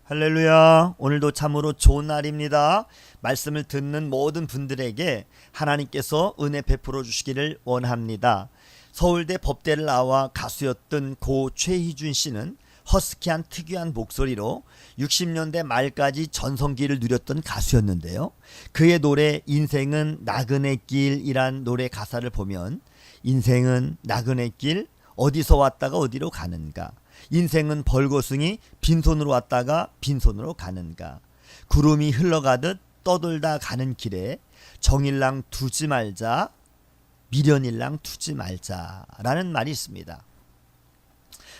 할렐루야. 오늘도 참으로 좋은 날입니다. 말씀을 듣는 모든 분들에게 하나님께서 은혜 베풀어 주시기를 원합니다. 서울대 법대를 나와 가수였던 고 최희준 씨는 허스키한 특유한 목소리로 60년대 말까지 전성기를 누렸던 가수였는데요. 그의 노래 인생은 나그네 길이란 노래 가사를 보면 인생은 나그네 길, 어디서 왔다가 어디로 가는가, 인생은 벌거숭이, 빈손으로 왔다가 빈손으로 가는가, 구름이 흘러가듯 떠돌다 가는 길에 정일랑 두지 말자, 미련일랑 두지 말자 라는 말이 있습니다.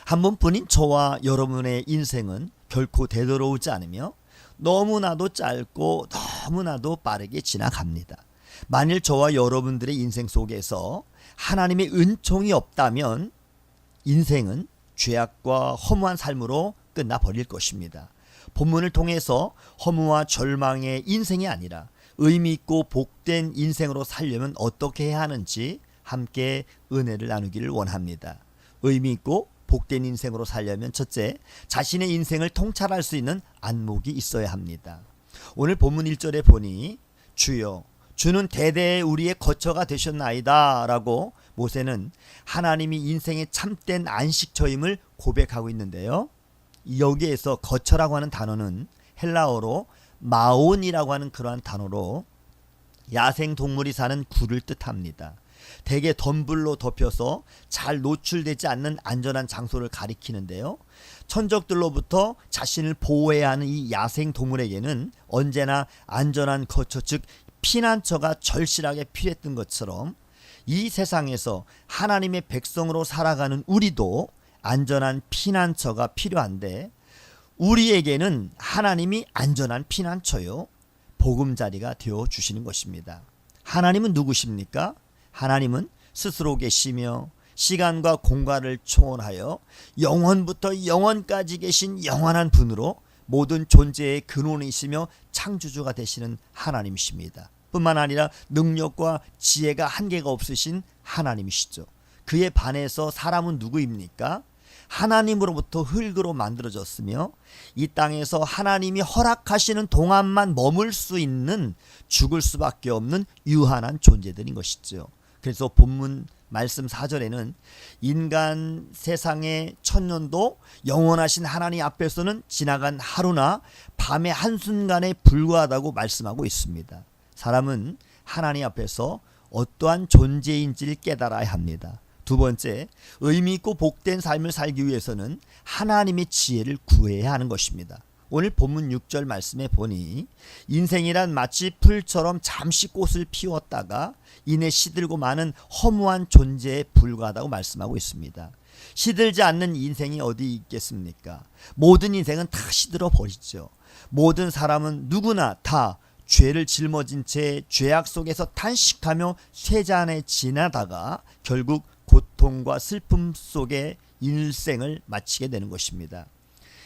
한 번뿐인 저와 여러분의 인생은 결코 되돌아오지 않으며 너무나도 짧고 너무나도 빠르게 지나갑니다. 만일 저와 여러분들의 인생 속에서 하나님의 은총이 없다면 인생은 죄악과 허무한 삶으로 끝나버릴 것입니다. 본문을 통해서 허무와 절망의 인생이 아니라 의미 있고 복된 인생으로 살려면 어떻게 해야 하는지 함께 은혜를 나누기를 원합니다. 의미 있고 복된 인생으로 살려면 첫째, 자신의 인생을 통찰할 수 있는 안목이 있어야 합니다. 오늘 본문 1절에 보니 주여 주는 대대에 우리의 거처가 되셨나이다 라고 모세는 하나님이 인생의 참된 안식처임을 고백하고 있는데요. 여기에서 거처라고 하는 단어는 헬라어로 마온이라고 하는 그러한 단어로 야생동물이 사는 굴을 뜻합니다. 대개 덤불로 덮여서 잘 노출되지 않는 안전한 장소를 가리키는데요. 천적들로부터 자신을 보호해야 하는 이 야생동물에게는 언제나 안전한 거처, 즉 피난처가 절실하게 필요했던 것처럼 이 세상에서 하나님의 백성으로 살아가는 우리도 안전한 피난처가 필요한데 우리에게는 하나님이 안전한 피난처요, 보금자리가 되어주시는 것입니다. 하나님은 누구십니까? 하나님은 스스로 계시며 시간과 공간을 초월하여 영원부터 영원까지 계신 영원한 분으로 모든 존재의 근원이시며 창조주가 되시는 하나님이십니다. 뿐만 아니라 능력과 지혜가 한계가 없으신 하나님이시죠. 그에 반해서 사람은 누구입니까? 하나님으로부터 흙으로 만들어졌으며 이 땅에서 하나님이 허락하시는 동안만 머물 수 있는 죽을 수밖에 없는 유한한 존재들인 것이죠. 그래서 본문 말씀 4절에는 인간 세상의 천년도 영원하신 하나님 앞에서는 지나간 하루나 밤의 한순간에 불과하다고 말씀하고 있습니다. 사람은 하나님 앞에서 어떠한 존재인지를 깨달아야 합니다. 두 번째, 의미 있고 복된 삶을 살기 위해서는 하나님의 지혜를 구해야 하는 것입니다. 오늘 본문 6절 말씀에 보니 인생이란 마치 풀처럼 잠시 꽃을 피웠다가 이내 시들고 마는 허무한 존재에 불과하다고 말씀하고 있습니다. 시들지 않는 인생이 어디 있겠습니까? 모든 인생은 다 시들어 버리죠. 모든 사람은 누구나 다 죄를 짊어진 채 죄악 속에서 탄식하며 쇠잔에 지나다가 결국 고통과 슬픔 속에 일생을 마치게 되는 것입니다.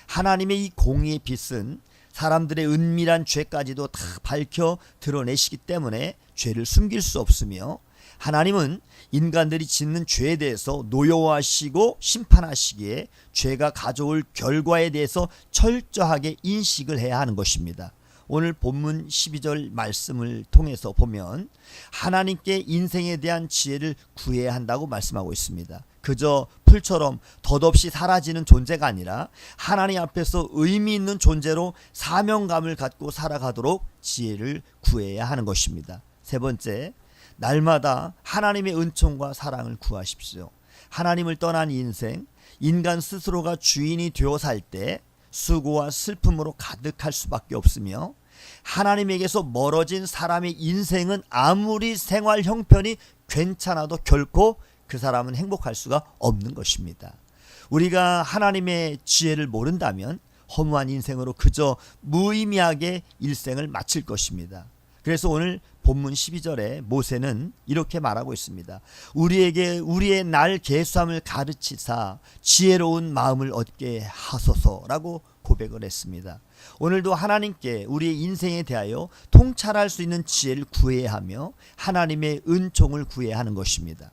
하나님의 이 공의의 빛은 사람들의 은밀한 죄까지도 다 밝혀 드러내시기 때문에 죄를 숨길 수 없으며 하나님은 인간들이 짓는 죄에 대해서 노여워하시고 심판하시기에 죄가 가져올 결과에 대해서 철저하게 인식을 해야 하는 것입니다. 오늘 본문 12절 말씀을 통해서 보면 하나님께 인생에 대한 지혜를 구해야 한다고 말씀하고 있습니다. 그저 풀처럼 덧없이 사라지는 존재가 아니라 하나님 앞에서 의미 있는 존재로 사명감을 갖고 살아가도록 지혜를 구해야 하는 것입니다. 세 번째, 날마다 하나님의 은총과 사랑을 구하십시오. 하나님을 떠난 인생, 인간 스스로가 주인이 되어 살 때 수고와 슬픔으로 가득할 수밖에 없으며 하나님에게서 멀어진 사람의 인생은 아무리 생활 형편이 괜찮아도 결코 그 사람은 행복할 수가 없는 것입니다. 우리가 하나님의 지혜를 모른다면 허무한 인생으로 그저 무의미하게 일생을 마칠 것입니다. 그래서 오늘 본문 12절에 모세는 이렇게 말하고 있습니다. 우리에게 우리의 날 계수함을 가르치사 지혜로운 마음을 얻게 하소서라고 고백을 했습니다. 오늘도 하나님께 우리의 인생에 대하여 통찰할 수 있는 지혜를 구해야 하며 하나님의 은총을 구해야 하는 것입니다.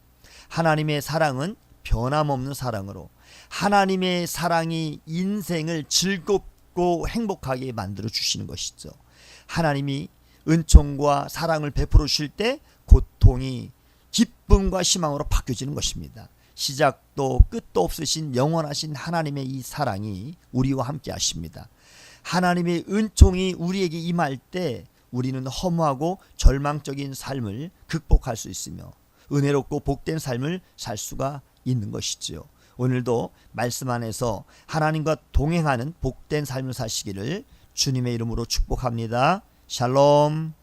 하나님의 사랑은 변함없는 사랑으로 하나님의 사랑이 인생을 즐겁고 즐겁고 행복하게 만들어 주시는 것이죠. 하나님이 은총과 사랑을 베풀어 주실 때 고통이 기쁨과 희망으로 바뀌어지는 것입니다. 시작도 끝도 없으신 영원하신 하나님의 이 사랑이 우리와 함께 하십니다. 하나님의 은총이 우리에게 임할 때 우리는 허무하고 절망적인 삶을 극복할 수 있으며 은혜롭고 복된 삶을 살 수가 있는 것이지요. 오늘도 말씀 안에서 하나님과 동행하는 복된 삶을 사시기를 주님의 이름으로 축복합니다. 샬롬.